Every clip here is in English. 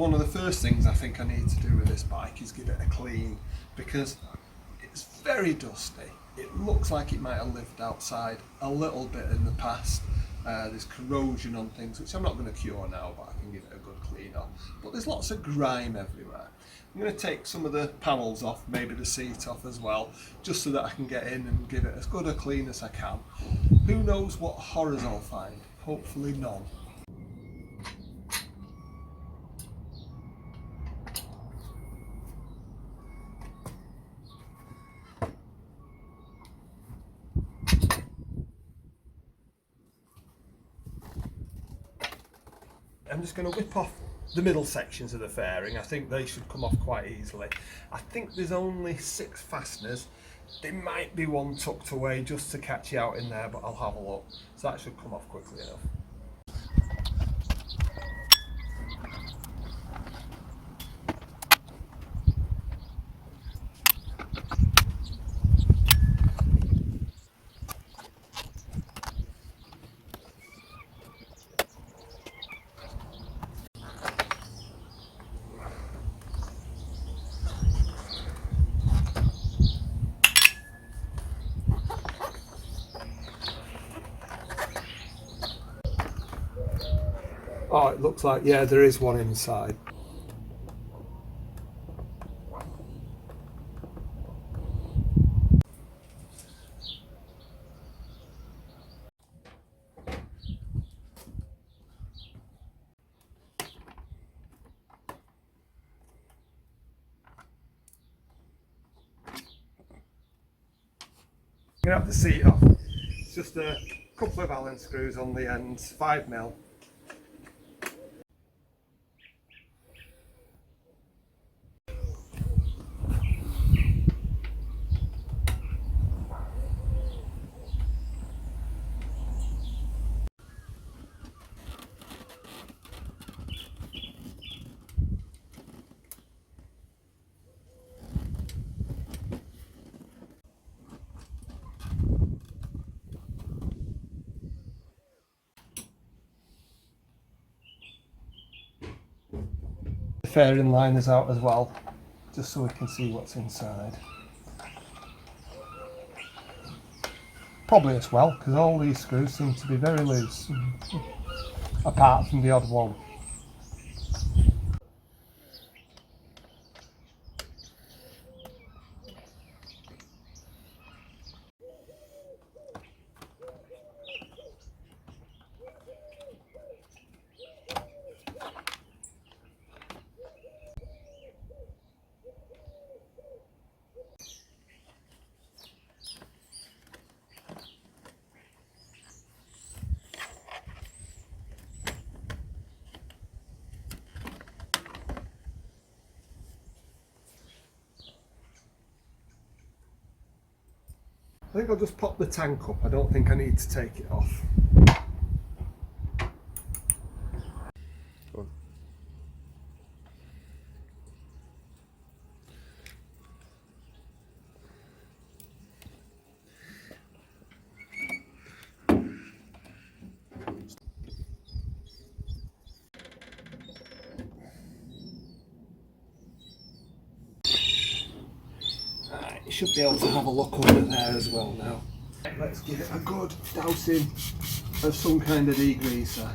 One of the first things I think I need to do with this bike is give it a clean, because it's very dusty. It looks like it might have lived outside a little bit in the past. There's corrosion on things, which I'm not going to cure now, but I can give it a good clean off. But there's lots of grime everywhere. I'm going to take some of the panels off, maybe the seat off as well, just so that I can get in and give it as good a clean as I can. Who knows what horrors I'll find? Hopefully none. I'm just going to whip off the middle sections of the fairing. I think they should come off quite easily. I think there's only 6 fasteners. There might be one tucked away just to catch you out in there, but I'll have a look. So that should come off quickly enough. Oh, it looks like, yeah, there is one inside. I'm going to have the seat off. It's just a couple of Allen screws on the ends, 5mm. The fairing line is out as well, just so we can see what's inside. Probably as well, because all these screws seem to be very loose, apart from the odd one. I think I'll just pop the tank up. I don't think I need to take it off. You should be able to have a look under there as well now. Let's give it a good dousing of some kind of degreaser.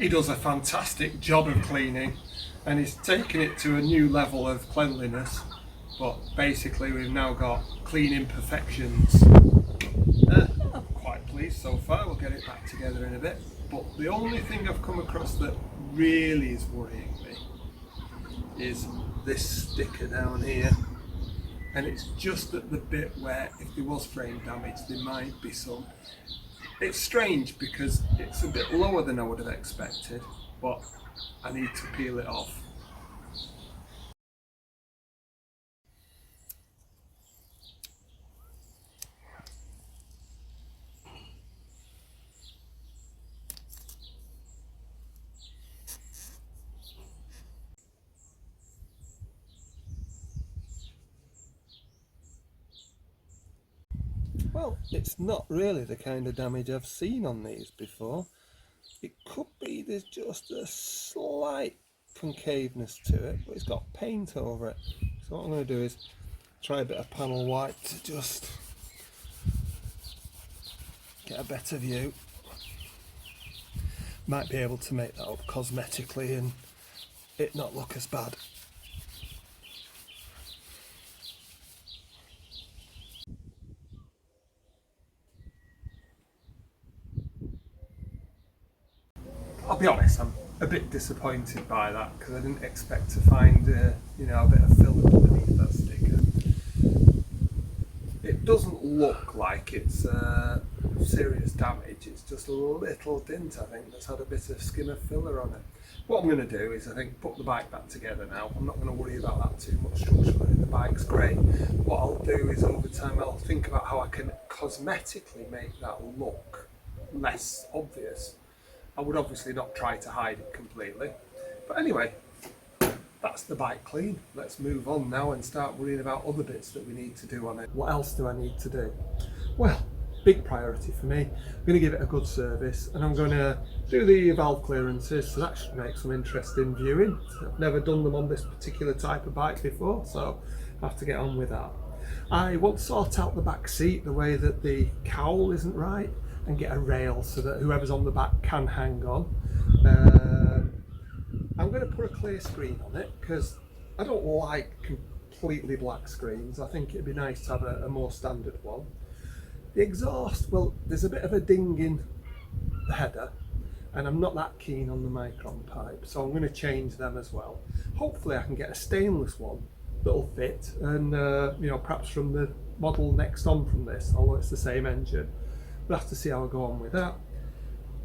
He does a fantastic job of cleaning, and he's taken it to a new level of cleanliness. But basically we've now got clean imperfections. I'm quite pleased so far. We'll get it back together in a bit. But the only thing I've come across that really is worrying me is this sticker down here. And it's just at the bit where if there was frame damage there might be some. It's strange because it's a bit lower than I would have expected, but I need to peel it off. Well, it's not really the kind of damage I've seen on these before. It could be there's just a slight concaveness to it, but it's got paint over it. So what I'm going to do is try a bit of panel white to just get a better view. Might be able to make that up cosmetically and it not look as bad. I'll be honest, I'm a bit disappointed by that because I didn't expect to find a bit of filler underneath that sticker. It doesn't look like it's serious damage, it's just a little dint I think that's had a bit of skim of filler on it. What I'm going to do is I think put the bike back together now. I'm not going to worry about that too much structurally, the bike's great. What I'll do is over time I'll think about how I can cosmetically make that look less obvious. I would obviously not try to hide it completely. But anyway, that's the bike clean. Let's move on now and start worrying about other bits that we need to do on it. What else do I need to do? Well, big priority for me. I'm going to give it a good service and I'm going to do the valve clearances, so that should make some interesting viewing. I've never done them on this particular type of bike before, so I have to get on with that. I want to sort out the back seat, the way that the cowl isn't right, and get a rail so that whoever's on the back can hang on. I'm going to put a clear screen on it because I don't like completely black screens. I think it'd be nice to have a more standard one. The exhaust, well, there's a bit of a ding in the header and I'm not that keen on the micron pipe, so I'm going to change them as well. Hopefully I can get a stainless one that'll fit and perhaps from the model next on from this, although it's the same engine. We'll have to see how I go on with that.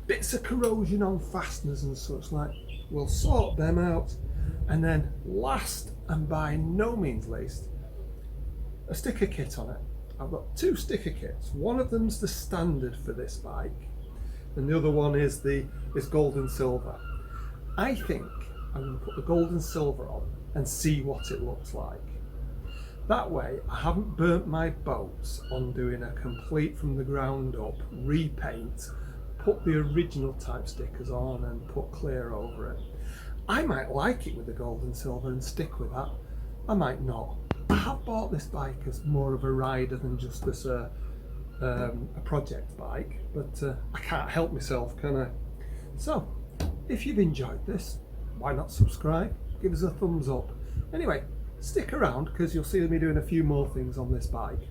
Bits of corrosion on fasteners and such like, we'll sort them out. And then last and by no means least, a sticker kit on it. I've got two sticker kits. One of them's the standard for this bike and the other one is this gold and silver. I think I'm going to put the gold and silver on and see what it looks like. That way I haven't burnt my boats on doing a complete from the ground up repaint, put the original type stickers on and put clear over it. I might like it with the gold and silver and stick with that. I might not. I have bought this bike as more of a rider than just as a project bike, but I can't help myself, can I? So, if you've enjoyed this, why not subscribe? Give us a thumbs up. Anyway, stick around because you'll see me doing a few more things on this bike.